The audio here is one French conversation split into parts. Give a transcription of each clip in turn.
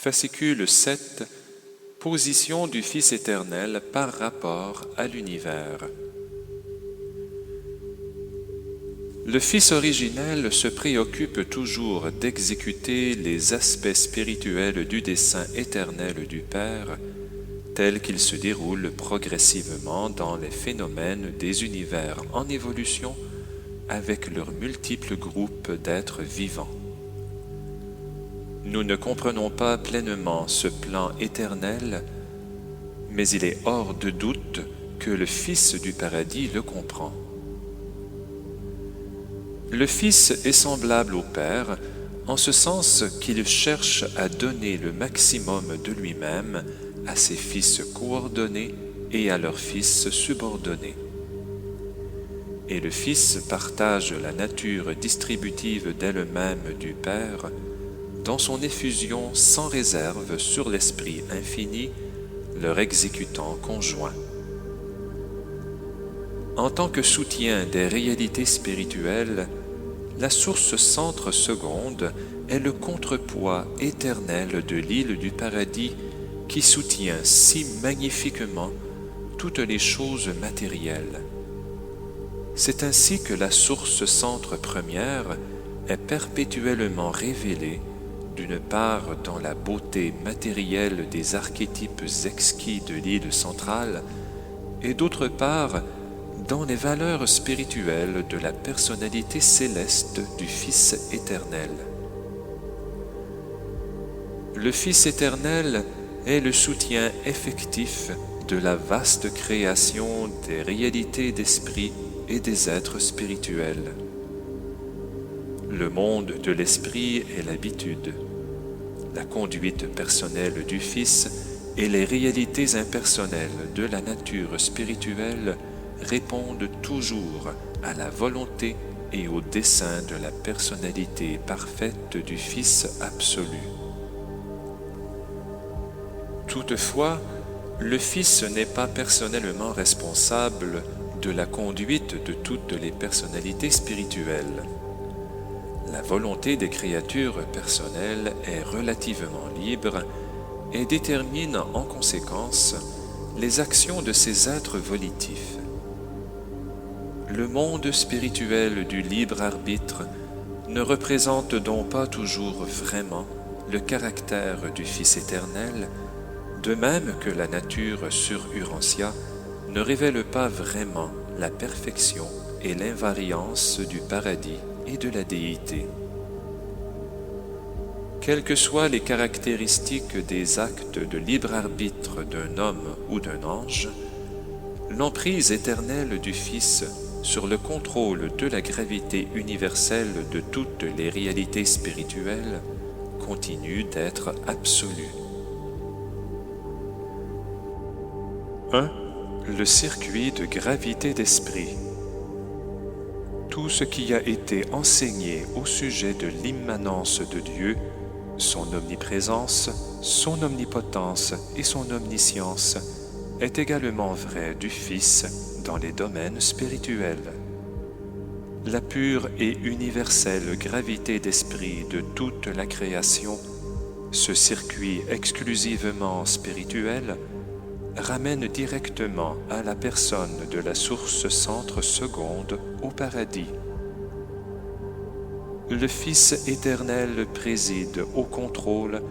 Fascicule 7. Position du Fils éternel par rapport à l'univers. Le Fils originel se préoccupe toujours d'exécuter les aspects spirituels du dessein éternel du Père, tels qu'ils se déroulent progressivement dans les phénomènes des univers en évolution avec leurs multiples groupes d'êtres vivants. Nous ne comprenons pas pleinement ce plan éternel, mais il est hors de doute que le Fils du paradis le comprend. Le Fils est semblable au Père en ce sens qu'il cherche à donner le maximum de lui-même à ses fils coordonnés et à leurs fils subordonnés. Et le Fils partage la nature distributive d'elle-même du Père dans son effusion sans réserve sur l'Esprit infini, leur exécutant conjoint. En tant que soutien des réalités spirituelles, la source centre seconde est le contrepoids éternel de l'île du paradis qui soutient si magnifiquement toutes les choses matérielles. C'est ainsi que la source centre première est perpétuellement révélée, d'une part dans la beauté matérielle des archétypes exquis de l'île centrale, et d'autre part dans les valeurs spirituelles de la personnalité céleste du Fils éternel. Le Fils éternel est le soutien effectif de la vaste création des réalités d'esprit et des êtres spirituels. Le monde de l'esprit est l'habitude, la conduite personnelle du Fils et les réalités impersonnelles de la nature spirituelle répondent toujours à la volonté et au dessein de la personnalité parfaite du Fils absolu. Toutefois, le Fils n'est pas personnellement responsable de la conduite de toutes les personnalités spirituelles. La volonté des créatures personnelles est relativement libre et détermine en conséquence les actions de ces êtres volitifs. Le monde spirituel du libre arbitre ne représente donc pas toujours vraiment le caractère du Fils éternel, de même que la nature sur Urantia ne révèle pas vraiment la perfection et l'invariance du paradis et de la déité. Quelles que soient les caractéristiques des actes de libre arbitre d'un homme ou d'un ange, l'emprise éternelle du Fils sur le contrôle de la gravité universelle de toutes les réalités spirituelles continue d'être absolue. 1. Le circuit de gravité d'esprit. Tout ce qui a été enseigné au sujet de l'immanence de Dieu, son omniprésence, son omnipotence et son omniscience est également vrai du Fils dans les domaines spirituels. La pure et universelle gravité d'esprit de toute la création, ce circuit exclusivement spirituel, ramène directement à la personne de la source centre seconde au paradis. Le Fils éternel préside au contrôle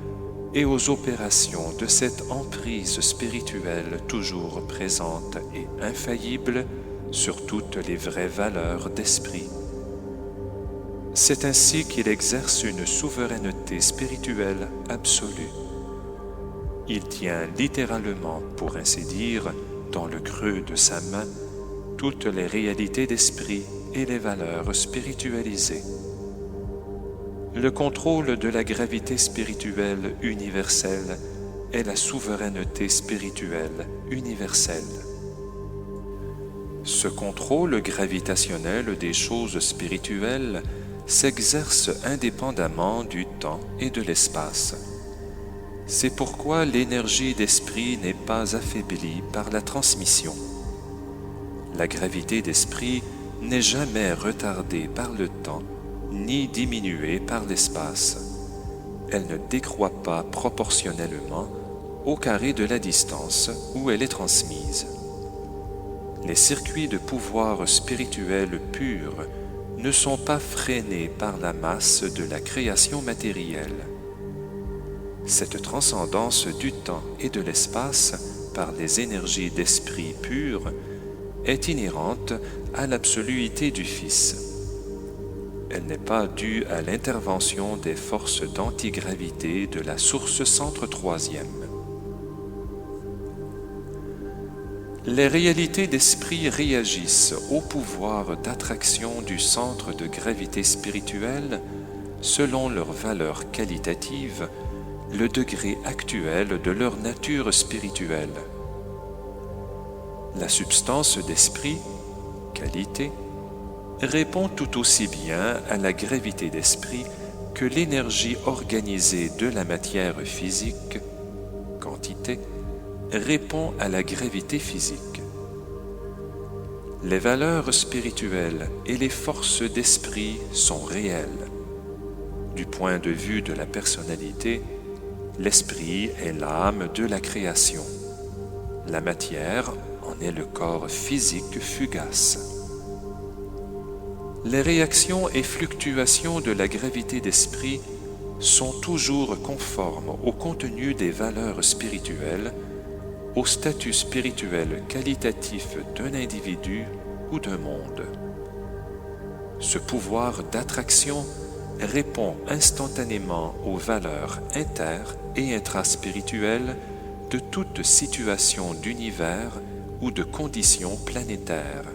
et aux opérations de cette emprise spirituelle toujours présente et infaillible sur toutes les vraies valeurs d'esprit. C'est ainsi qu'il exerce une souveraineté spirituelle absolue. Il tient littéralement, pour ainsi dire, dans le creux de sa main, toutes les réalités d'esprit et les valeurs spiritualisées. Le contrôle de la gravité spirituelle universelle est la souveraineté spirituelle universelle. Ce contrôle gravitationnel des choses spirituelles s'exerce indépendamment du temps et de l'espace. C'est pourquoi l'énergie d'esprit n'est pas affaiblie par la transmission. La gravité d'esprit n'est jamais retardée par le temps, ni diminuée par l'espace. elle ne décroît pas proportionnellement au carré de la distance où elle est transmise. Les circuits de pouvoir spirituel pur ne sont pas freinés par la masse de la création matérielle. Cette transcendance du temps et de l'espace par les énergies d'esprit pur est inhérente à l'absoluité du Fils. Elle n'est pas due à l'intervention des forces d'antigravité de la source centre troisième. Les réalités d'esprit réagissent au pouvoir d'attraction du centre de gravité spirituelle selon leur valeur qualitative, le degré actuel de leur nature spirituelle. La substance d'esprit, qualité, répond tout aussi bien à la gravité d'esprit que l'énergie organisée de la matière physique, quantité, répond à la gravité physique. Les valeurs spirituelles et les forces d'esprit sont réelles. Du point de vue de la personnalité, l'esprit est l'âme de la création. La matière en est le corps physique fugace. Les réactions et fluctuations de la gravité d'esprit sont toujours conformes au contenu des valeurs spirituelles, au statut spirituel qualitatif d'un individu ou d'un monde. Ce pouvoir d'attraction répond instantanément aux valeurs inter- et intraspirituelles de toute situation d'univers ou de conditions planétaires.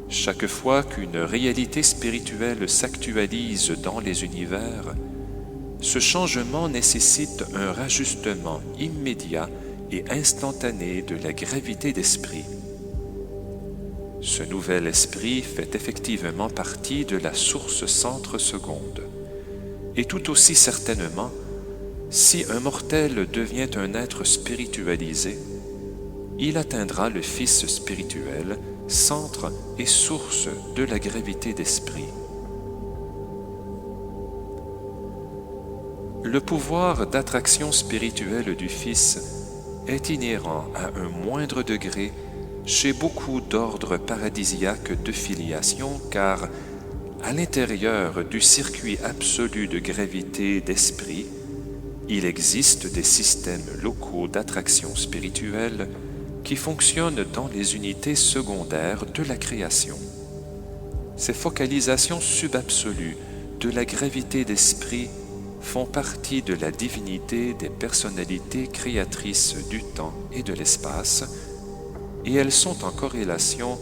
Chaque fois qu'une réalité spirituelle s'actualise dans les univers, ce changement nécessite un rajustement immédiat et instantané de la gravité d'esprit. Ce nouvel esprit fait effectivement partie de la source centre seconde. Et tout aussi certainement, si un mortel devient un être spiritualisé, il atteindra le Fils spirituel, centre et source de la gravité d'esprit. Le pouvoir d'attraction spirituelle du Fils est inhérent à un moindre degré chez beaucoup d'ordres paradisiaques de filiation, car à l'intérieur du circuit absolu de gravité d'esprit, il existe des systèmes locaux d'attraction spirituelle qui fonctionnent dans les unités secondaires de la création. Ces focalisations subabsolues de la gravité d'esprit font partie de la divinité des personnalités créatrices du temps et de l'espace, et elles sont en corrélation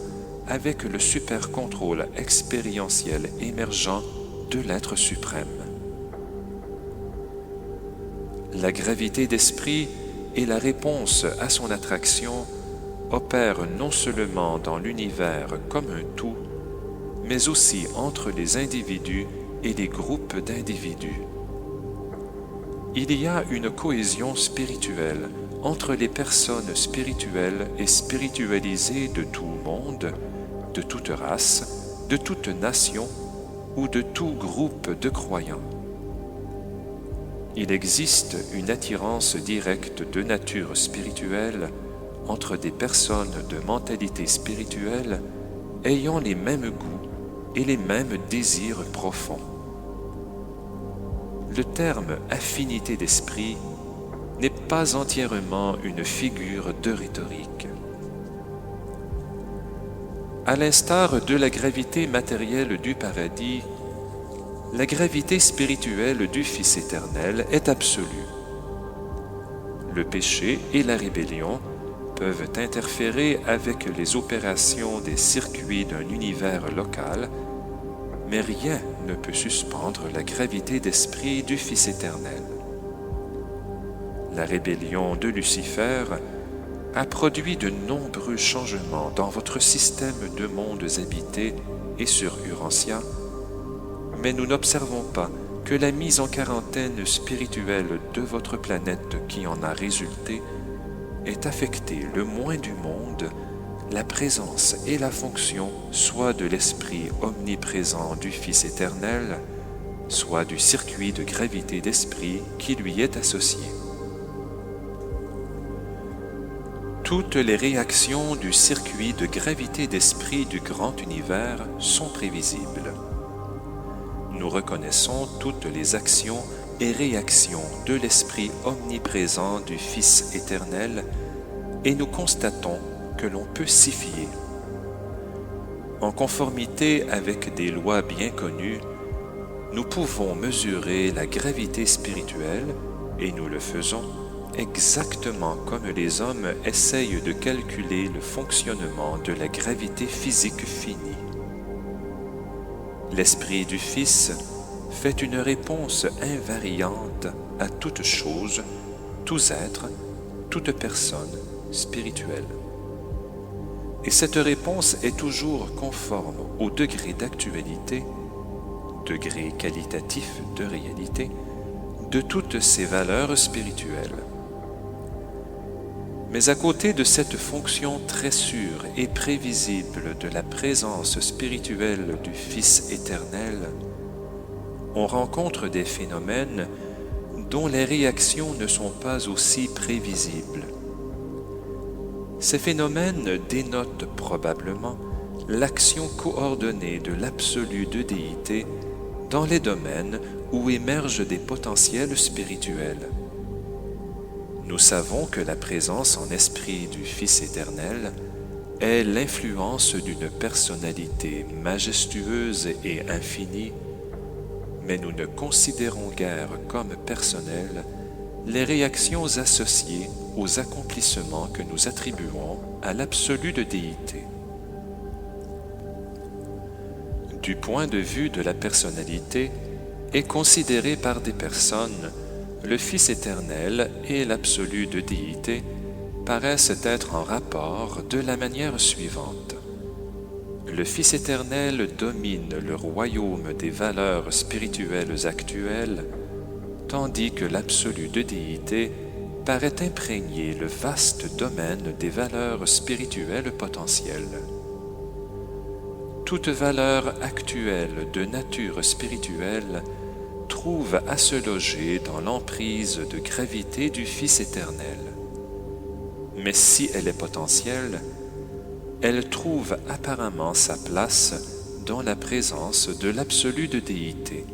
avec le super-contrôle expérientiel émergent de l'être suprême. La gravité d'esprit et la réponse à son attraction opèrent non seulement dans l'univers comme un tout, mais aussi entre les individus et les groupes d'individus. Il y a une cohésion spirituelle entre les personnes spirituelles et spiritualisées de tout monde, de toute race, de toute nation ou de tout groupe de croyants. Il existe une attirance directe de nature spirituelle entre des personnes de mentalité spirituelle ayant les mêmes goûts et les mêmes désirs profonds. Le terme affinité d'esprit n'est pas entièrement une figure de rhétorique. À l'instar de la gravité matérielle du paradis, la gravité spirituelle du Fils éternel est absolue. Le péché et la rébellion peuvent interférer avec les opérations des circuits d'un univers local, mais rien ne peut suspendre la gravité d'esprit du Fils éternel. La rébellion de Lucifer a produit de nombreux changements dans votre système de mondes habités et sur Urantia, mais nous n'observons pas que la mise en quarantaine spirituelle de votre planète qui en a résulté ait affecté le moins du monde la présence et la fonction soit de l'Esprit omniprésent du Fils éternel, soit du circuit de gravité d'esprit qui lui est associé. Toutes les réactions du circuit de gravité d'esprit du grand univers sont prévisibles. Nous reconnaissons toutes les actions et réactions de l'Esprit omniprésent du Fils éternel et nous constatons que l'on peut s'y fier. En conformité avec des lois bien connues, nous pouvons mesurer la gravité spirituelle et nous le faisons exactement comme les hommes essayent de calculer le fonctionnement de la gravité physique finie. L'Esprit du Fils fait une réponse invariante à toute chose, tous êtres, toute personne spirituelle. Et cette réponse est toujours conforme au degré d'actualité, degré qualitatif de réalité, de toutes ces valeurs spirituelles. Mais à côté de cette fonction très sûre et prévisible de la présence spirituelle du Fils éternel, on rencontre des phénomènes dont les réactions ne sont pas aussi prévisibles. Ces phénomènes dénotent probablement l'action coordonnée de l'absolu de déité dans les domaines où émergent des potentiels spirituels. Nous savons que la présence en esprit du Fils éternel est l'influence d'une personnalité majestueuse et infinie, mais nous ne considérons guère comme personnelles les réactions associées aux accomplissements que nous attribuons à l'absolu de déité. Du point de vue de la personnalité, et considéré par des personnes, le Fils éternel et l'absolu de déité paraissent être en rapport de la manière suivante. Le Fils éternel domine le royaume des valeurs spirituelles actuelles, tandis que l'absolu de déité paraît imprégner le vaste domaine des valeurs spirituelles potentielles. Toute valeur actuelle de nature spirituelle trouve à se loger dans l'emprise de gravité du Fils éternel. Mais si elle est potentielle, elle trouve apparemment sa place dans la présence de l'absolu de déité.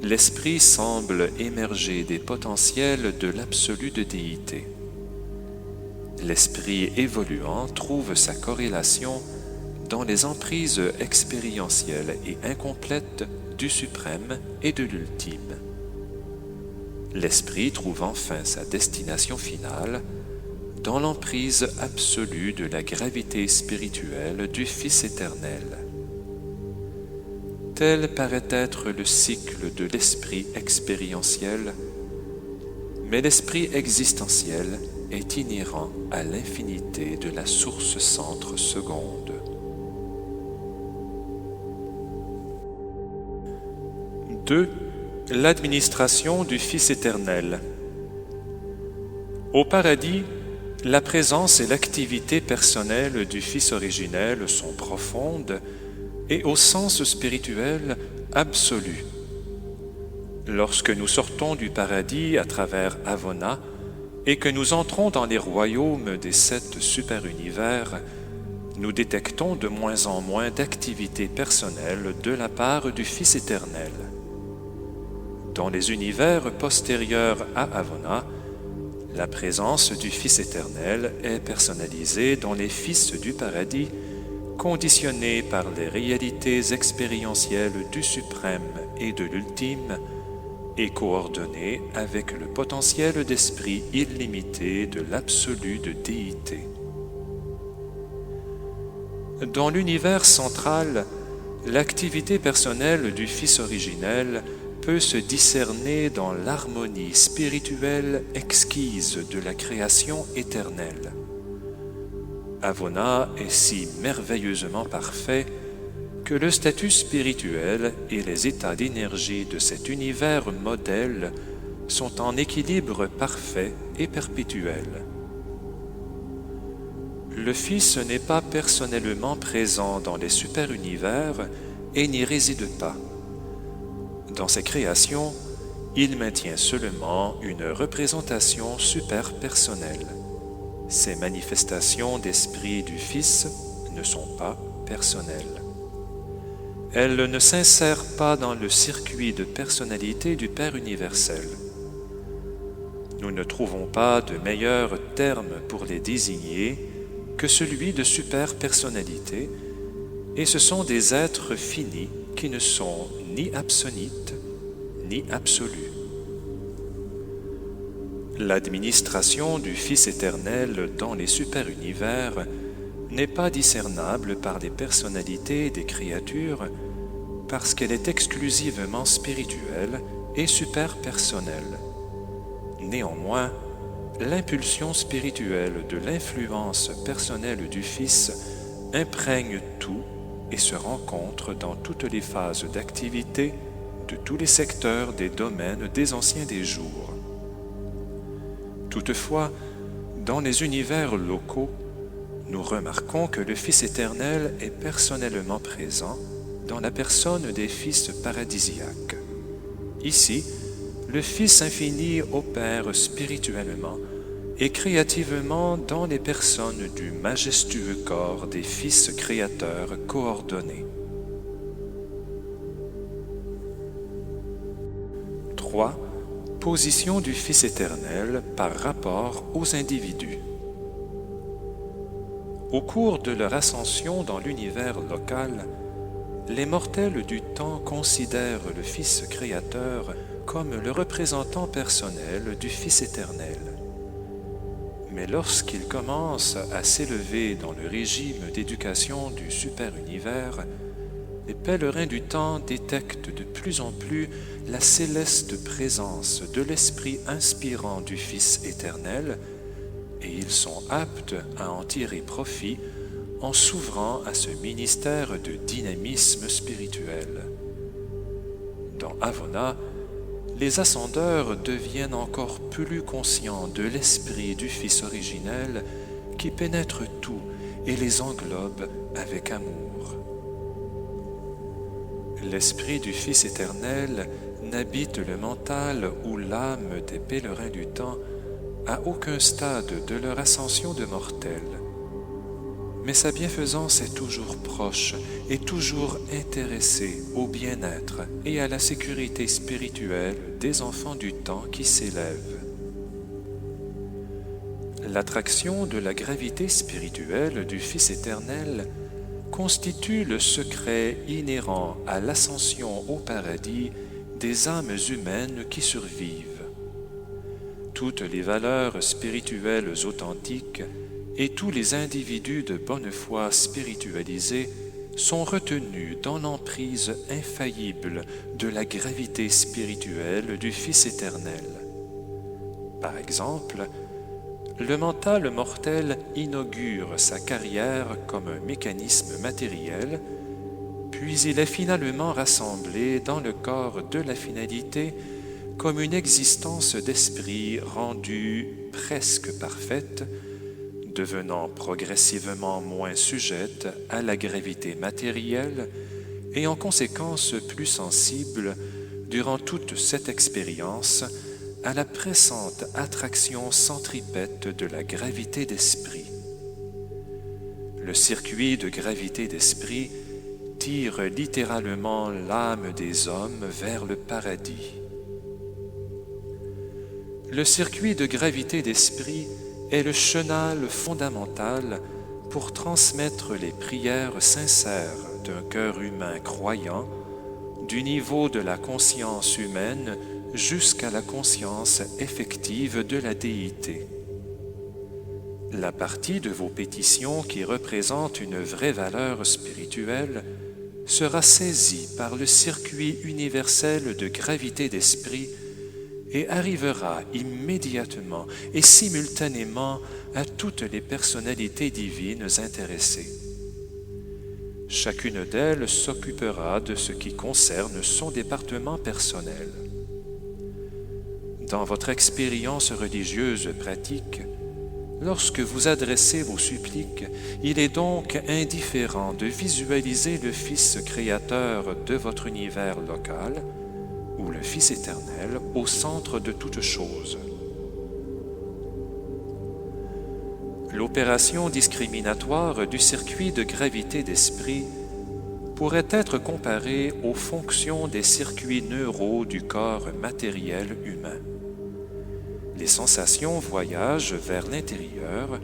L'esprit semble émerger des potentiels de l'absolu de déité. L'esprit évoluant trouve sa corrélation dans les emprises expérientielles et incomplètes du suprême et de l'ultime. L'esprit trouve enfin sa destination finale dans l'emprise absolue de la gravité spirituelle du Fils éternel. Tel paraît être le cycle de l'esprit expérientiel, mais l'esprit existentiel est inhérent à l'infinité de la source-centre seconde. 2. L'administration du Fils éternel. Au paradis, la présence et l'activité personnelle du Fils originel sont profondes et au sens spirituel absolu. Lorsque nous sortons du paradis à travers Avona et que nous entrons dans les royaumes des 7 super-univers, nous détectons de moins en moins d'activité personnelle de la part du Fils éternel. Dans les univers postérieurs à Avona, la présence du Fils éternel est personnalisée dans les fils du paradis, conditionnés par les réalités expérientielles du suprême et de l'ultime, et coordonnée avec le potentiel d'esprit illimité de l'absolu de déité. Dans l'univers central, l'activité personnelle du Fils originel peut se discerner dans l'harmonie spirituelle exquise de la création éternelle. Avona est si merveilleusement parfait que le statut spirituel et les états d'énergie de cet univers modèle sont en équilibre parfait et perpétuel. Le Fils n'est pas personnellement présent dans les super-univers et n'y réside pas. Dans ses créations, il maintient seulement une représentation super-personnelle. Ces manifestations d'esprit du Fils ne sont pas personnelles. Elles ne s'insèrent pas dans le circuit de personnalité du Père universel. Nous ne trouvons pas de meilleur terme pour les désigner que celui de super-personnalité, et ce sont des êtres finis qui ne sont ni absonites ni absolus. L'administration du Fils éternel dans les super-univers n'est pas discernable par les personnalités des créatures parce qu'elle est exclusivement spirituelle et superpersonnelle. Néanmoins, l'impulsion spirituelle de l'influence personnelle du Fils imprègne tout et se rencontre dans toutes les phases d'activité de tous les secteurs des domaines des anciens des jours. Toutefois, dans les univers locaux, nous remarquons que le Fils éternel est personnellement présent dans la personne des fils paradisiaques. Ici, le Fils infini opère spirituellement et créativement dans les personnes du majestueux corps des fils créateurs coordonnés. 3. Position du Fils éternel par rapport aux individus. Au cours de leur ascension dans l'univers local, les mortels du temps considèrent le Fils créateur comme le représentant personnel du Fils éternel. Mais lorsqu'ils commencent à s'élever dans le régime d'éducation du super-univers, les pèlerins du temps détectent de plus en plus la céleste présence de l'esprit inspirant du Fils éternel, et ils sont aptes à en tirer profit en s'ouvrant à ce ministère de dynamisme spirituel. Dans Avona, les ascendeurs deviennent encore plus conscients de l'esprit du Fils originel qui pénètre tout et les englobe avec amour. L'esprit du Fils éternel n'habite le mental ou l'âme des pèlerins du temps à aucun stade de leur ascension de mortels. Mais sa bienfaisance est toujours proche et toujours intéressée au bien-être et à la sécurité spirituelle des enfants du temps qui s'élèvent. L'attraction de la gravité spirituelle du Fils éternel constitue le secret inhérent à l'ascension au paradis des âmes humaines qui survivent. Toutes les valeurs spirituelles authentiques et tous les individus de bonne foi spiritualisés sont retenus dans l'emprise infaillible de la gravité spirituelle du Fils éternel. Par exemple, le mental mortel inaugure sa carrière comme un mécanisme matériel, puis il est finalement rassemblé dans le corps de la finalité comme une existence d'esprit rendue presque parfaite, devenant progressivement moins sujette à la gravité matérielle et en conséquence plus sensible, durant toute cette expérience, à la pressante attraction centripète de la gravité d'esprit. Le circuit de gravité d'esprit tire littéralement l'âme des hommes vers le paradis. Le circuit de gravité d'esprit est le chenal fondamental pour transmettre les prières sincères d'un cœur humain croyant, du niveau de la conscience humaine jusqu'à la conscience effective de la déité. La partie de vos pétitions qui représente une vraie valeur spirituelle sera saisie par le circuit universel de gravité d'esprit et arrivera immédiatement et simultanément à toutes les personnalités divines intéressées. Chacune d'elles s'occupera de ce qui concerne son département personnel. Dans votre expérience religieuse pratique, lorsque vous adressez vos suppliques, il est donc indifférent de visualiser le Fils créateur de votre univers local, le Fils éternel au centre de toute chose. L'opération discriminatoire du circuit de gravité d'esprit pourrait être comparée aux fonctions des circuits neuraux du corps matériel humain. Les sensations voyagent vers l'intérieur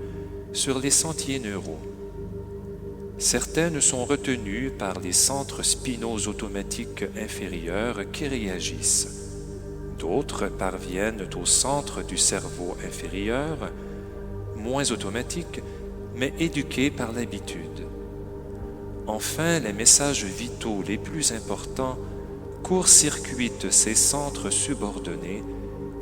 sur les sentiers neuraux. Certaines sont retenues par les centres spinaux automatiques inférieurs qui réagissent. D'autres parviennent au centre du cerveau inférieur, moins automatiques, mais éduqués par l'habitude. Enfin, les messages vitaux les plus importants court-circuitent ces centres subordonnés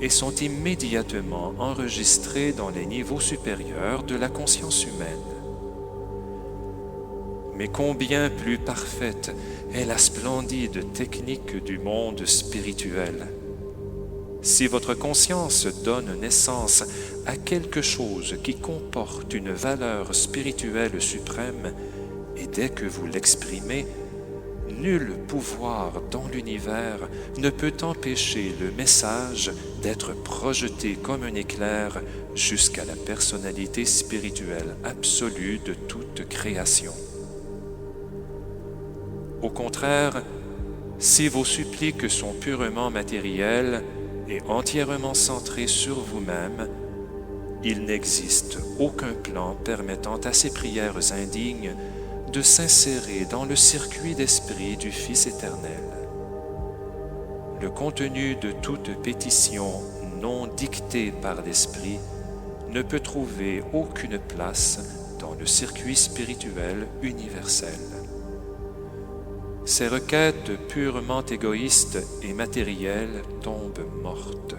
et sont immédiatement enregistrés dans les niveaux supérieurs de la conscience humaine. Mais combien plus parfaite est la splendide technique du monde spirituel. Si votre conscience donne naissance à quelque chose qui comporte une valeur spirituelle suprême, et dès que vous l'exprimez, nul pouvoir dans l'univers ne peut empêcher le message d'être projeté comme un éclair jusqu'à la personnalité spirituelle absolue de toute création. Au contraire, si vos suppliques sont purement matérielles et entièrement centrées sur vous-même, il n'existe aucun plan permettant à ces prières indignes de s'insérer dans le circuit d'esprit du Fils éternel. Le contenu de toute pétition non dictée par l'esprit ne peut trouver aucune place dans le circuit spirituel universel. Ces requêtes purement égoïstes et matérielles tombent mortes.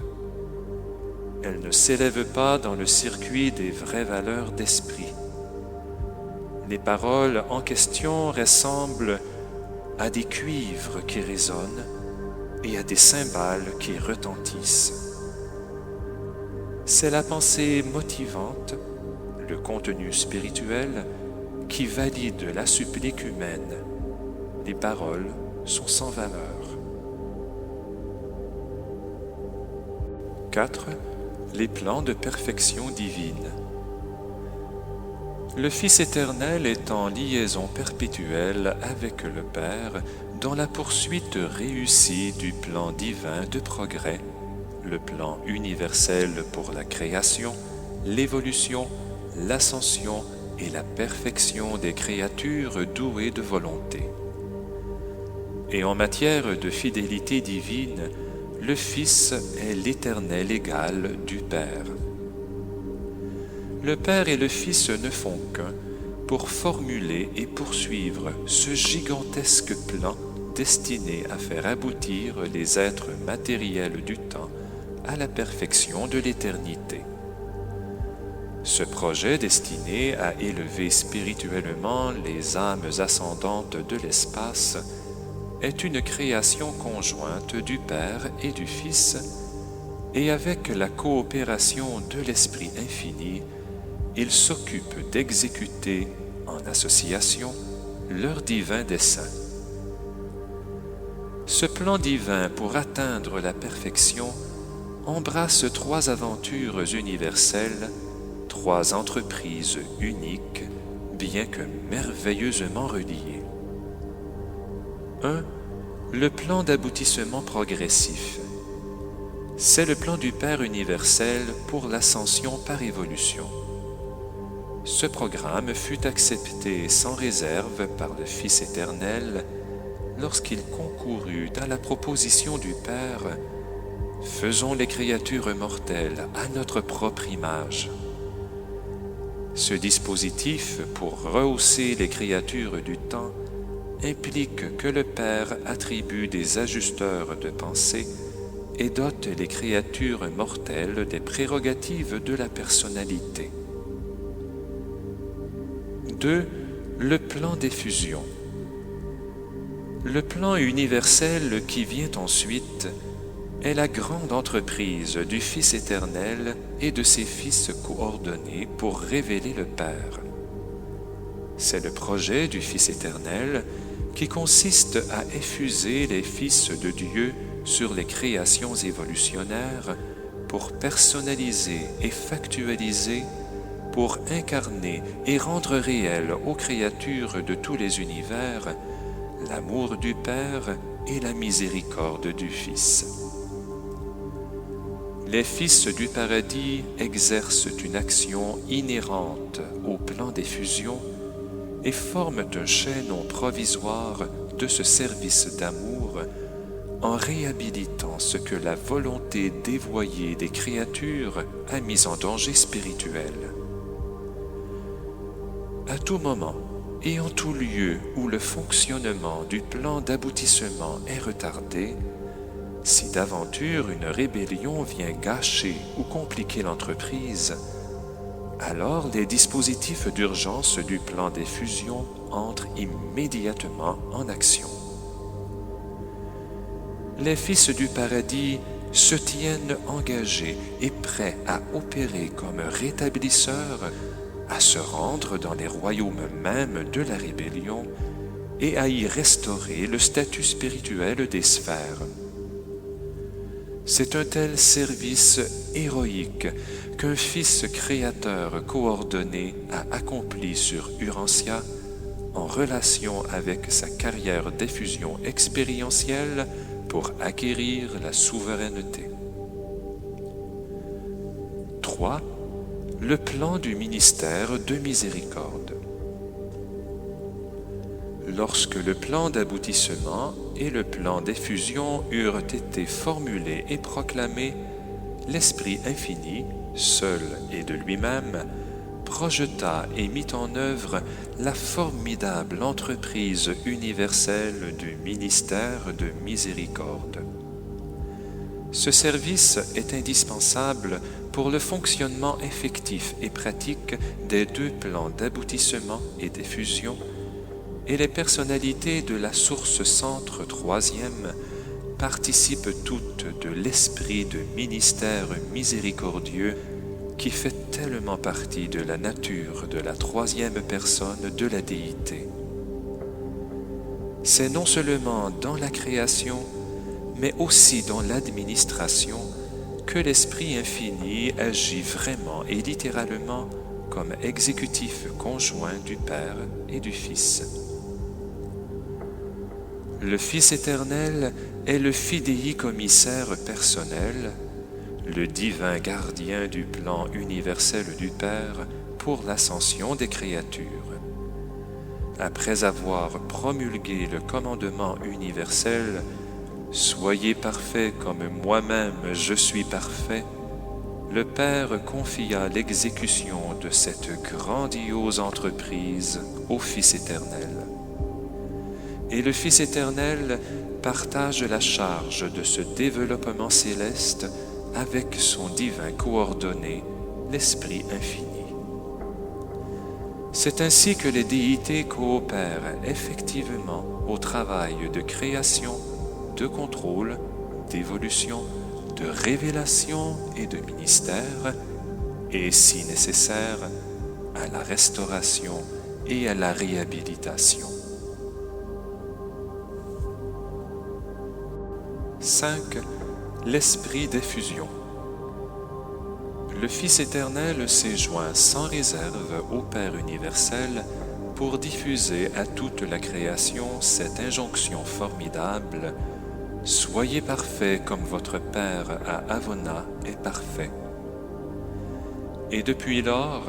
Elles ne s'élèvent pas dans le circuit des vraies valeurs d'esprit. Les paroles en question ressemblent à des cuivres qui résonnent et à des cymbales qui retentissent. C'est la pensée motivante, le contenu spirituel, qui valide la supplique humaine. Les paroles sont sans valeur. 4. Les plans de perfection divine. Le Fils éternel est en liaison perpétuelle avec le Père dans la poursuite réussie du plan divin de progrès, le plan universel pour la création, l'évolution, l'ascension et la perfection des créatures douées de volonté. Et en matière de fidélité divine, le Fils est l'éternel égal du Père. Le Père et le Fils ne font qu'un pour formuler et poursuivre ce gigantesque plan destiné à faire aboutir les êtres matériels du temps à la perfection de l'éternité. Ce projet destiné à élever spirituellement les âmes ascendantes de l'espace est une création conjointe du Père et du Fils, et avec la coopération de l'Esprit infini, ils s'occupent d'exécuter en association leur divin dessein. Ce plan divin pour atteindre la perfection embrasse 3 aventures universelles, 3 entreprises uniques, bien que merveilleusement reliées. 1. Le plan d'aboutissement progressif. C'est le plan du Père universel pour l'ascension par évolution. Ce programme fut accepté sans réserve par le Fils éternel lorsqu'il concourut à la proposition du Père « Faisons les créatures mortelles à notre propre image ». Ce dispositif pour rehausser les créatures du temps implique que le Père attribue des ajusteurs de pensée et dote les créatures mortelles des prérogatives de la personnalité. 2. Le plan d'effusion. Le plan universel qui vient ensuite est la grande entreprise du Fils éternel et de ses fils coordonnés pour révéler le Père. C'est le projet du Fils éternel qui consiste à effuser les fils de Dieu sur les créations évolutionnaires pour personnaliser et factualiser, pour incarner et rendre réel aux créatures de tous les univers l'amour du Père et la miséricorde du Fils. Les fils du paradis exercent une action inhérente au plan des fusions et forment un chaînon provisoire de ce service d'amour en réhabilitant ce que la volonté dévoyée des créatures a mis en danger spirituel. À tout moment et en tout lieu où le fonctionnement du plan d'aboutissement est retardé, si d'aventure une rébellion vient gâcher ou compliquer l'entreprise, alors les dispositifs d'urgence du plan des fusions entrent immédiatement en action. Les fils du paradis se tiennent engagés et prêts à opérer comme rétablisseurs, à se rendre dans les royaumes mêmes de la rébellion et à y restaurer le statut spirituel des sphères. C'est un tel service héroïque qu'un fils créateur coordonné a accompli sur Urantia en relation avec sa carrière d'effusion expérientielle pour acquérir la souveraineté. 3. Le plan du ministère de miséricorde. Lorsque le plan d'aboutissement et le plan d'effusion eurent été formulés et proclamés, l'Esprit infini, seul et de lui-même, projeta et mit en œuvre la formidable entreprise universelle du ministère de miséricorde. Ce service est indispensable pour le fonctionnement effectif et pratique des deux plans d'aboutissement et d'effusion, et les personnalités de la source centre troisième participent toutes de l'esprit de ministère miséricordieux qui fait tellement partie de la nature de la troisième personne de la déité. C'est non seulement dans la création, mais aussi dans l'administration que l'Esprit infini agit vraiment et littéralement comme exécutif conjoint du Père et du Fils. Le Fils éternel est le fidéi-commissaire personnel, le divin gardien du plan universel du Père pour l'ascension des créatures. Après avoir promulgué le commandement universel « Soyez parfaits comme moi-même je suis parfait », le Père confia l'exécution de cette grandiose entreprise au Fils éternel. Et le Fils éternel partage la charge de ce développement céleste avec son divin coordonné, l'Esprit infini. C'est ainsi que les déités coopèrent effectivement au travail de création, de contrôle, d'évolution, de révélation et de ministère, et si nécessaire, à la restauration et à la réhabilitation. 5. L'esprit d'effusion. Le Fils éternel s'est joint sans réserve au Père universel pour diffuser à toute la création cette injonction formidable « Soyez parfaits comme votre Père à Avona est parfait ». Et depuis lors,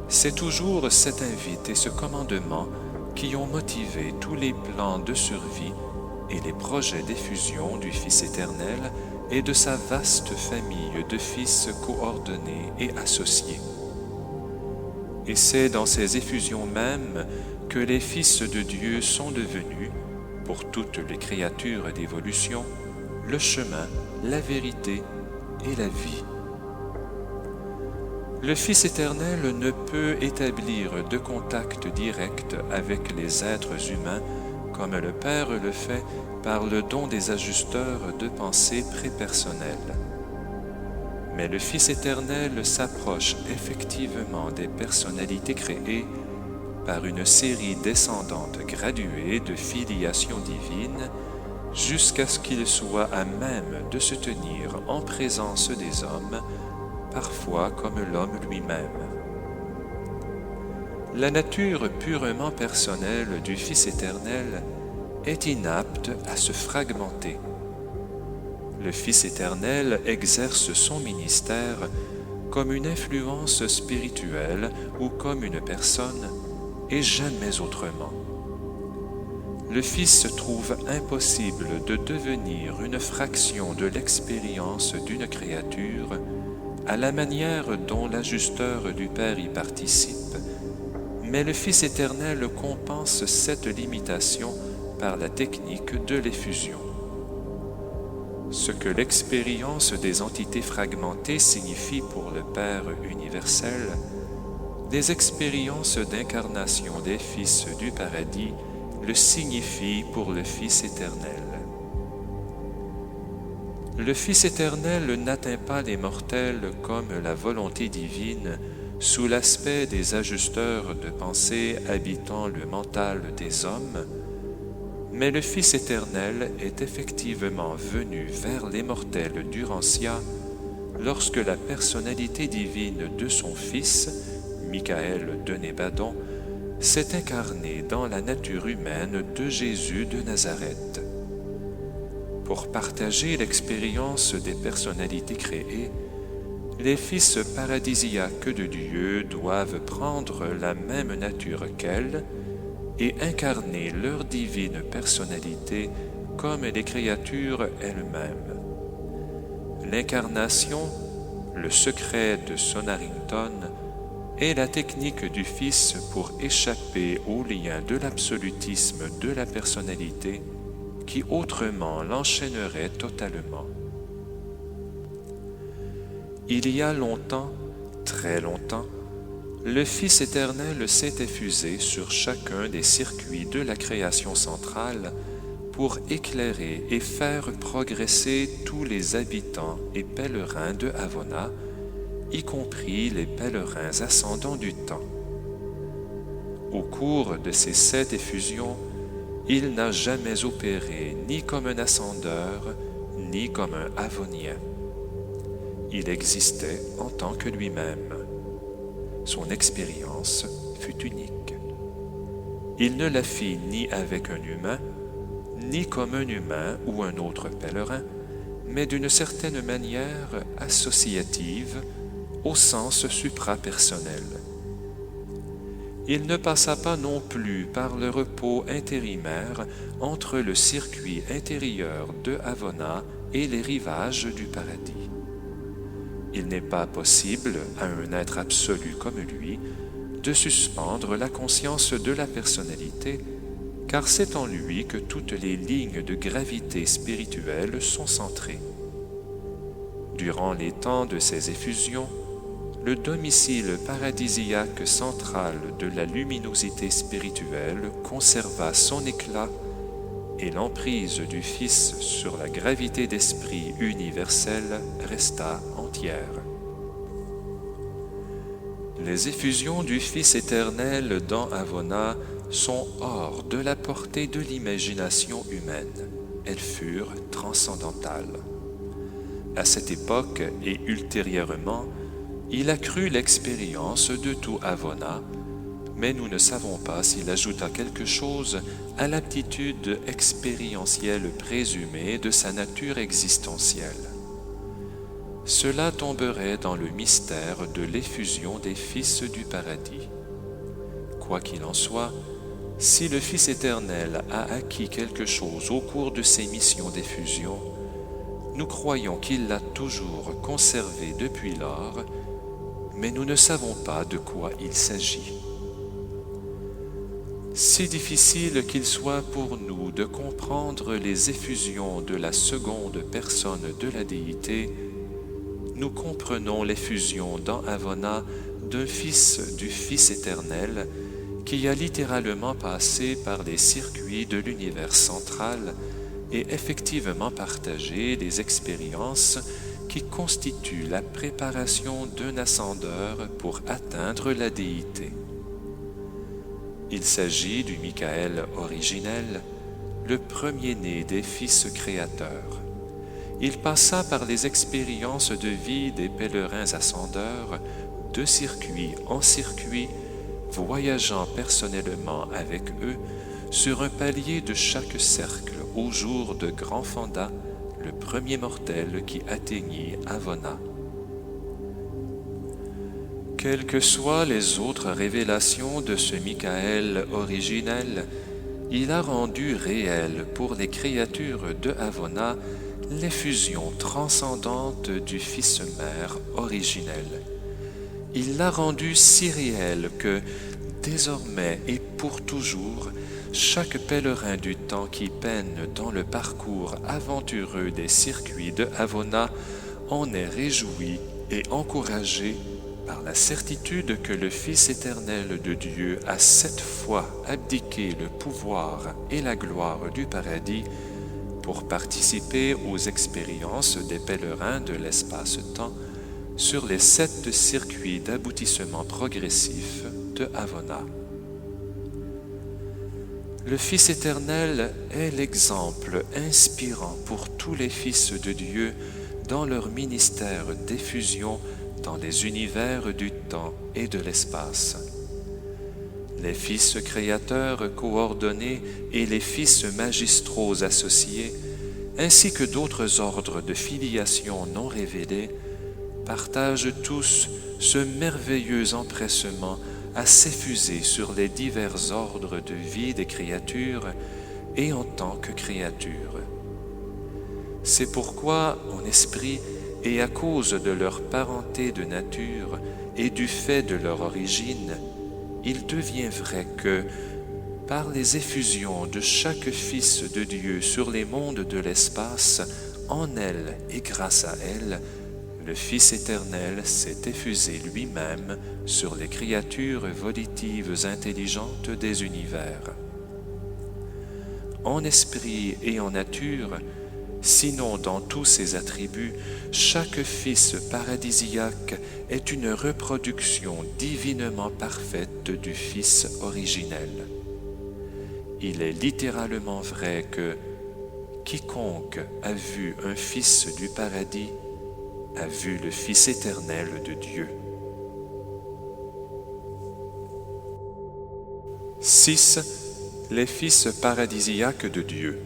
c'est toujours cette invite et ce commandement qui ont motivé tous les plans de survie et les projets d'effusion du Fils éternel et de sa vaste famille de fils coordonnés et associés. Et c'est dans ces effusions mêmes que les fils de Dieu sont devenus, pour toutes les créatures d'évolution, le chemin, la vérité et la vie. Le Fils éternel ne peut établir de contact direct avec les êtres humains comme le Père le fait par le don des ajusteurs de pensée prépersonnels. Mais le Fils éternel s'approche effectivement des personnalités créées par une série descendante graduée de filiation divine jusqu'à ce qu'il soit à même de se tenir en présence des hommes, parfois comme l'homme lui-même. La nature purement personnelle du Fils éternel est inapte à se fragmenter. Le Fils éternel exerce son ministère comme une influence spirituelle ou comme une personne, et jamais autrement. Le Fils trouve impossible de devenir une fraction de l'expérience d'une créature à la manière dont l'ajusteur du Père y participe, mais le Fils éternel compense cette limitation par la technique de l'effusion. Ce que l'expérience des entités fragmentées signifie pour le Père universel, les expériences d'incarnation des fils du paradis le signifient pour le Fils éternel. Le Fils éternel n'atteint pas les mortels comme la volonté divine sous l'aspect des ajusteurs de pensée habitant le mental des hommes, mais le Fils éternel est effectivement venu vers les mortels d'Urantia lorsque la personnalité divine de son Fils, Michael de Nébadon, s'est incarnée dans la nature humaine de Jésus de Nazareth. Pour partager l'expérience des personnalités créées, les fils paradisiaques de Dieu doivent prendre la même nature qu'elles et incarner leur divine personnalité comme les créatures elles-mêmes. L'incarnation, le secret de Sonarington, est la technique du Fils pour échapper au lien de l'absolutisme de la personnalité qui autrement l'enchaînerait totalement. Il y a longtemps, très longtemps, le Fils éternel s'est effusé sur chacun des circuits de la création centrale pour éclairer et faire progresser tous les habitants et pèlerins de Havona, y compris les pèlerins ascendants du temps. Au cours de ces 7 effusions, il n'a jamais opéré ni comme un ascendeur, ni comme un avonien. Il existait en tant que lui-même. Son expérience fut unique. Il ne la fit ni avec un humain, ni comme un humain ou un autre pèlerin, mais d'une certaine manière associative au sens suprapersonnel. Il ne passa pas non plus par le repos intérimaire entre le circuit intérieur de Havona et les rivages du paradis. Il n'est pas possible à un être absolu comme lui de suspendre la conscience de la personnalité, car c'est en lui que toutes les lignes de gravité spirituelle sont centrées. Durant les temps de ces effusions, le domicile paradisiaque central de la luminosité spirituelle conserva son éclat et l'emprise du Fils sur la gravité d'esprit universelle resta entière. Les effusions du Fils éternel dans Havona sont hors de la portée de l'imagination humaine. Elles furent transcendantales. À cette époque et ultérieurement, il accrut l'expérience de tout Havona, mais nous ne savons pas s'il ajouta quelque chose à l'aptitude expérientielle présumée de sa nature existentielle. Cela tomberait dans le mystère de l'effusion des fils du paradis. Quoi qu'il en soit, si le Fils éternel a acquis quelque chose au cours de ses missions d'effusion, nous croyons qu'il l'a toujours conservé depuis lors, mais nous ne savons pas de quoi il s'agit. Si difficile qu'il soit pour nous de comprendre les effusions de la seconde personne de la déité, nous comprenons l'effusion dans Havona d'un fils du Fils éternel qui a littéralement passé par les circuits de l'univers central et effectivement partagé les expériences qui constituent la préparation d'un ascendeur pour atteindre la déité. Il s'agit du Michael originel, le premier-né des fils créateurs. Il passa par les expériences de vie des pèlerins ascendeurs, de circuit en circuit, voyageant personnellement avec eux sur un palier de chaque cercle au jour de Grand Fonda, le premier mortel qui atteignit Avona. Quelles que soient les autres révélations de ce Michael originel, il a rendu réel pour les créatures de Avona l'effusion transcendante du Fils-Mère originel. Il l'a rendu si réel que, désormais et pour toujours, chaque pèlerin du temps qui peine dans le parcours aventureux des circuits de Avona en est réjoui et encouragé par la certitude que le Fils éternel de Dieu a 7 fois abdiqué le pouvoir et la gloire du paradis pour participer aux expériences des pèlerins de l'espace-temps sur les 7 circuits d'aboutissement progressif de Avona. Le Fils éternel est l'exemple inspirant pour tous les fils de Dieu dans leur ministère d'effusion dans les univers du temps et de l'espace. Les fils créateurs coordonnés et les fils magistraux associés, ainsi que d'autres ordres de filiation non révélés, partagent tous ce merveilleux empressement à s'effuser sur les divers ordres de vie des créatures et en tant que créatures. C'est pourquoi, en esprit, et à cause de leur parenté de nature et du fait de leur origine, il devient vrai que, par les effusions de chaque Fils de Dieu sur les mondes de l'espace, en elle et grâce à elle, le Fils éternel s'est effusé lui-même sur les créatures volitives intelligentes des univers. En esprit et en nature, sinon dans tous ses attributs, chaque fils paradisiaque est une reproduction divinement parfaite du Fils originel. Il est littéralement vrai que quiconque a vu un Fils du paradis a vu le Fils éternel de Dieu. 6. Les fils paradisiaques de Dieu.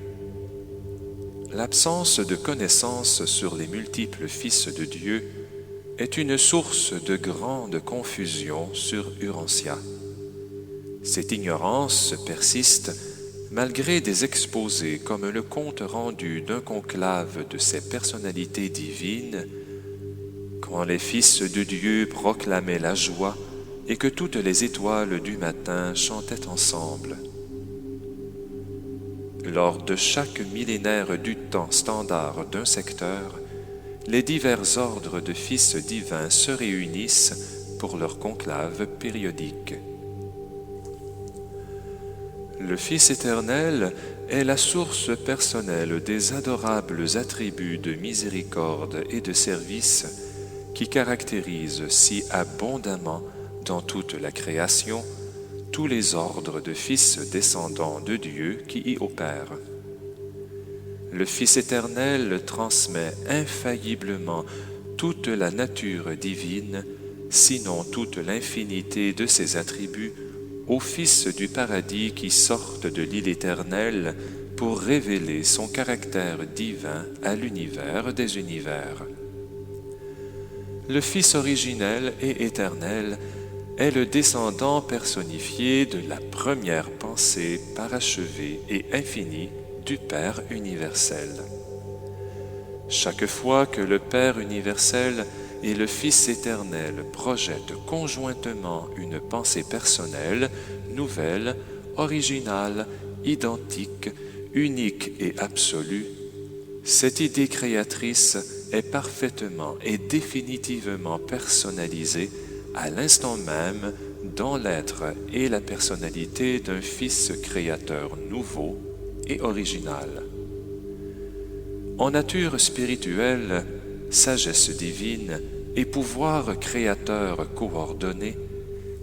L'absence de connaissance sur les multiples fils de Dieu est une source de grande confusion sur Urantia. Cette ignorance persiste malgré des exposés comme le compte rendu d'un conclave de ces personnalités divines, quand les fils de Dieu proclamaient la joie et que toutes les étoiles du matin chantaient ensemble. Lors de chaque millénaire du temps standard d'un secteur, les divers ordres de fils divins se réunissent pour leur conclave périodique. Le Fils éternel est la source personnelle des adorables attributs de miséricorde et de service qui caractérisent si abondamment dans toute la création tous les ordres de fils descendants de Dieu qui y opèrent. Le Fils éternel transmet infailliblement toute la nature divine, sinon toute l'infinité de ses attributs, aux fils du paradis qui sortent de l'île éternelle pour révéler son caractère divin à l'univers des univers. Le Fils originel et éternel est le descendant personnifié de la première pensée parachevée et infinie du Père universel. Chaque fois que le Père universel et le Fils éternel projettent conjointement une pensée personnelle, nouvelle, originale, identique, unique et absolue, cette idée créatrice est parfaitement et définitivement personnalisée à l'instant même dans l'être et la personnalité d'un Fils créateur nouveau et original. En nature spirituelle, sagesse divine et pouvoir créateur coordonné,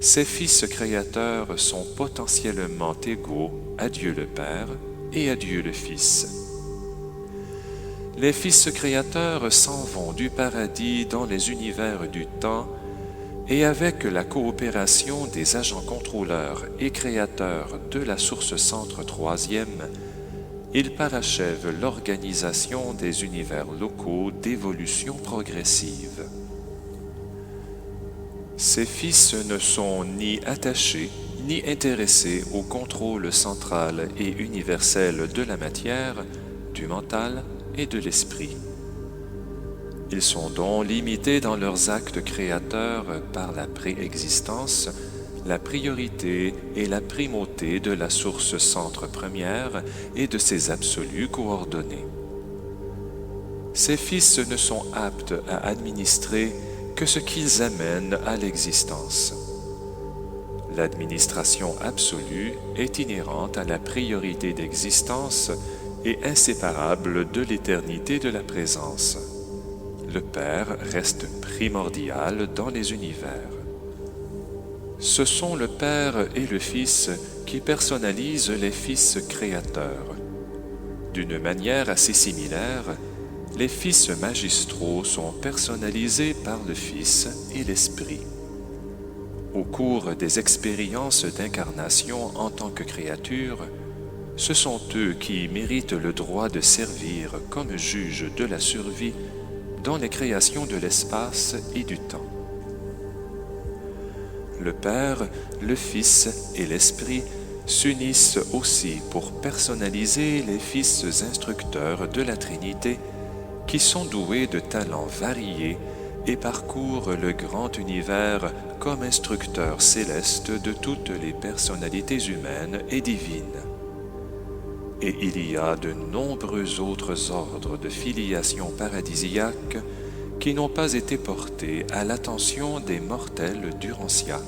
ces fils créateurs sont potentiellement égaux à Dieu le Père, et à Dieu le Fils. Les fils créateurs s'en vont du paradis dans les univers du temps et avec la coopération des agents contrôleurs et créateurs de la source centre troisième, ils parachèvent l'organisation des univers locaux d'évolution progressive. Ces fils ne sont ni attachés ni intéressés au contrôle central et universel de la matière, du mental et de l'esprit. Ils sont donc limités dans leurs actes créateurs par la préexistence, la priorité et la primauté de la source centre première et de ses absolus coordonnés. Ces fils ne sont aptes à administrer que ce qu'ils amènent à l'existence. L'administration absolue est inhérente à la priorité d'existence et inséparable de l'éternité de la présence. Le Père reste primordial dans les univers. Ce sont le Père et le Fils qui personnalisent les Fils créateurs. D'une manière assez similaire, les Fils magistraux sont personnalisés par le Fils et l'Esprit. Au cours des expériences d'incarnation en tant que créature, ce sont eux qui méritent le droit de servir comme juges de la survie dans les créations de l'espace et du temps. Le Père, le Fils et l'Esprit s'unissent aussi pour personnaliser les fils instructeurs de la Trinité qui sont doués de talents variés et parcourent le grand univers comme instructeurs célestes de toutes les personnalités humaines et divines. Et il y a de nombreux autres ordres de filiation paradisiaque qui n'ont pas été portés à l'attention des mortels d'Urantia.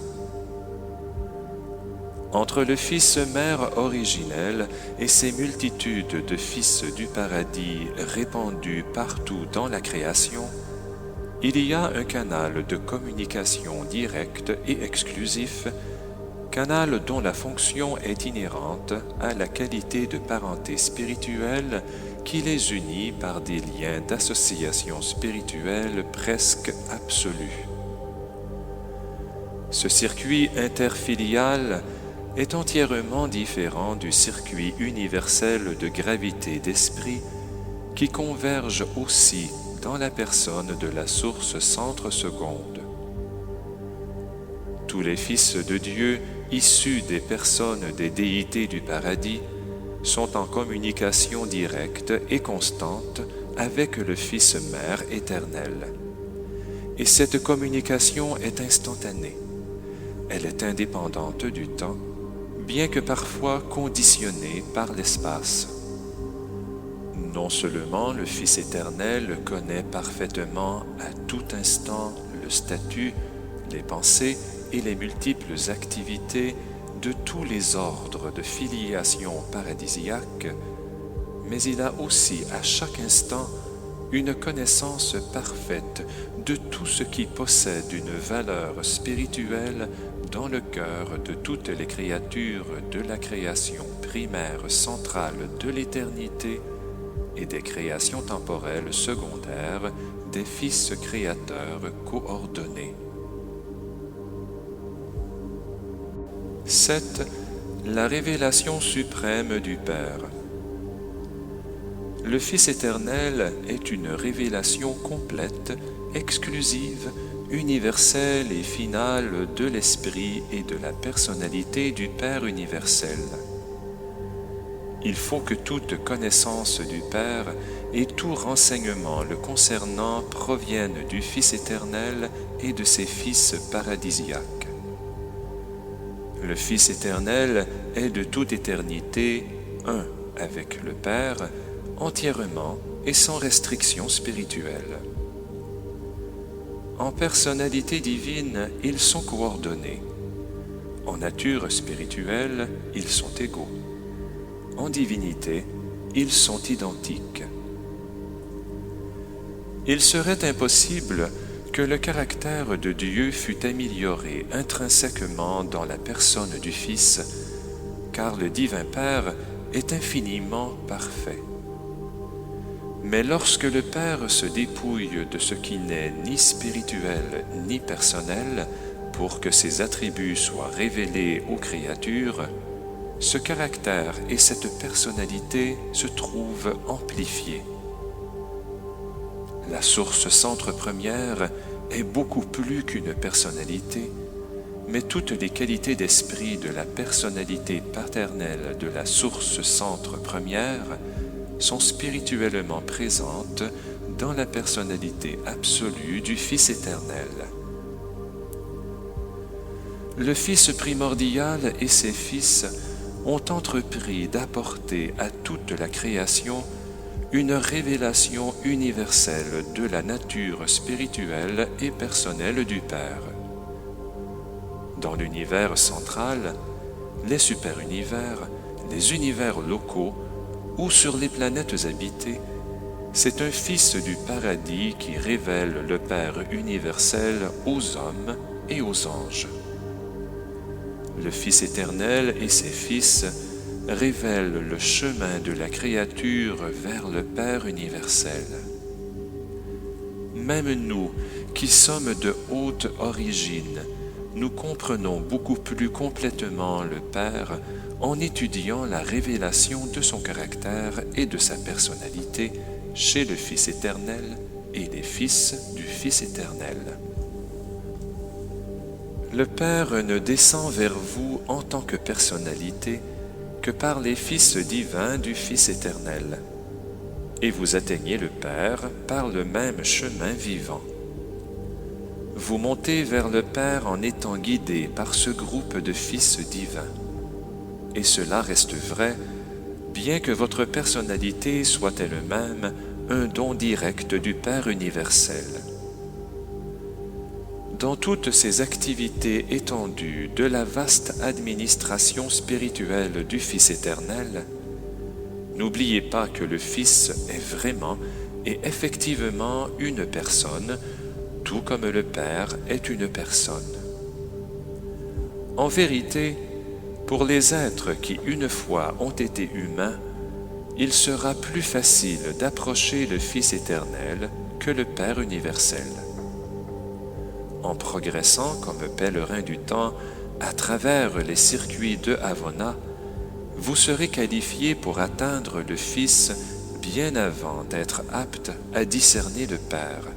Entre le Fils mère originel et ses multitudes de fils du paradis répandus partout dans la création, il y a un canal de communication direct et exclusif, canal dont la fonction est inhérente à la qualité de parenté spirituelle qui les unit par des liens d'association spirituelle presque absolus. Ce circuit interfilial est entièrement différent du circuit universel de gravité d'esprit qui converge aussi dans la personne de la source centre seconde. Tous les fils de Dieu issus des personnes des déités du paradis sont en communication directe et constante avec le Fils mère éternel. Et cette communication est instantanée. Elle est indépendante du temps, bien que parfois conditionnée par l'espace. Non seulement le Fils éternel connaît parfaitement à tout instant le statut, les pensées et les multiples activités de tous les ordres de filiation paradisiaque, mais il a aussi à chaque instant une connaissance parfaite de tout ce qui possède une valeur spirituelle dans le cœur de toutes les créatures de la création primaire centrale de l'éternité et des créations temporelles secondaires des fils créateurs coordonnés. 7. La révélation suprême du Père. Le Fils éternel est une révélation complète, exclusive, universelle et finale de l'esprit et de la personnalité du Père universel. Il faut que toute connaissance du Père et tout renseignement le concernant proviennent du Fils éternel et de ses fils paradisiaques. Le Fils éternel est de toute éternité un avec le Père, entièrement et sans restriction spirituelle. En personnalité divine, ils sont coordonnés. En nature spirituelle, ils sont égaux. En divinité, ils sont identiques. Il serait impossible que le caractère de Dieu fût amélioré intrinsèquement dans la personne du Fils, car le divin Père est infiniment parfait. Mais lorsque le Père se dépouille de ce qui n'est ni spirituel ni personnel pour que ses attributs soient révélés aux créatures, ce caractère et cette personnalité se trouvent amplifiés. La source centre première est beaucoup plus qu'une personnalité, mais toutes les qualités d'esprit de la personnalité paternelle de la source centre première sont spirituellement présentes dans la personnalité absolue du Fils éternel. Le Fils primordial et ses fils ont entrepris d'apporter à toute la création une révélation universelle de la nature spirituelle et personnelle du Père. Dans l'univers central, les super-univers, les univers locaux ou sur les planètes habitées, c'est un Fils du paradis qui révèle le Père universel aux hommes et aux anges. Le Fils éternel et ses fils révèlent le chemin de la créature vers le Père universel. Même nous, qui sommes de haute origine, nous comprenons beaucoup plus complètement le Père en étudiant la révélation de son caractère et de sa personnalité chez le Fils éternel et les fils du Fils éternel. Le Père ne descend vers vous en tant que personnalité que par les fils divins du Fils éternel, et vous atteignez le Père par le même chemin vivant. Vous montez vers le Père en étant guidé par ce groupe de fils divins. Et cela reste vrai, bien que votre personnalité soit elle-même un don direct du Père universel. Dans toutes ces activités étendues de la vaste administration spirituelle du Fils éternel, n'oubliez pas que le Fils est vraiment et effectivement une personne, tout comme le Père est une personne. En vérité, pour les êtres qui une fois ont été humains, il sera plus facile d'approcher le Fils éternel que le Père universel. En progressant comme pèlerin du temps à travers les circuits de Havona, vous serez qualifié pour atteindre le Fils bien avant d'être apte à discerner le Père.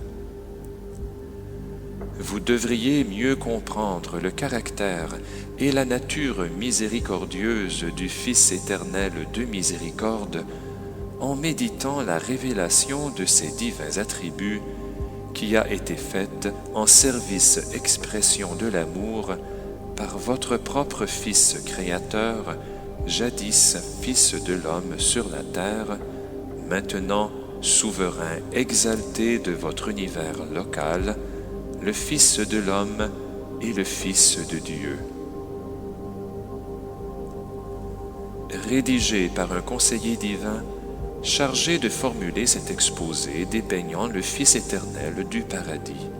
Vous devriez mieux comprendre le caractère et la nature miséricordieuse du Fils éternel de miséricorde en méditant la révélation de ses divins attributs qui a été faite en service expression de l'amour par votre propre Fils créateur, jadis Fils de l'homme sur la terre, maintenant souverain exalté de votre univers local, le Fils de l'homme et le Fils de Dieu. Rédigé par un conseiller divin, chargé de formuler cet exposé dépeignant le Fils éternel du paradis.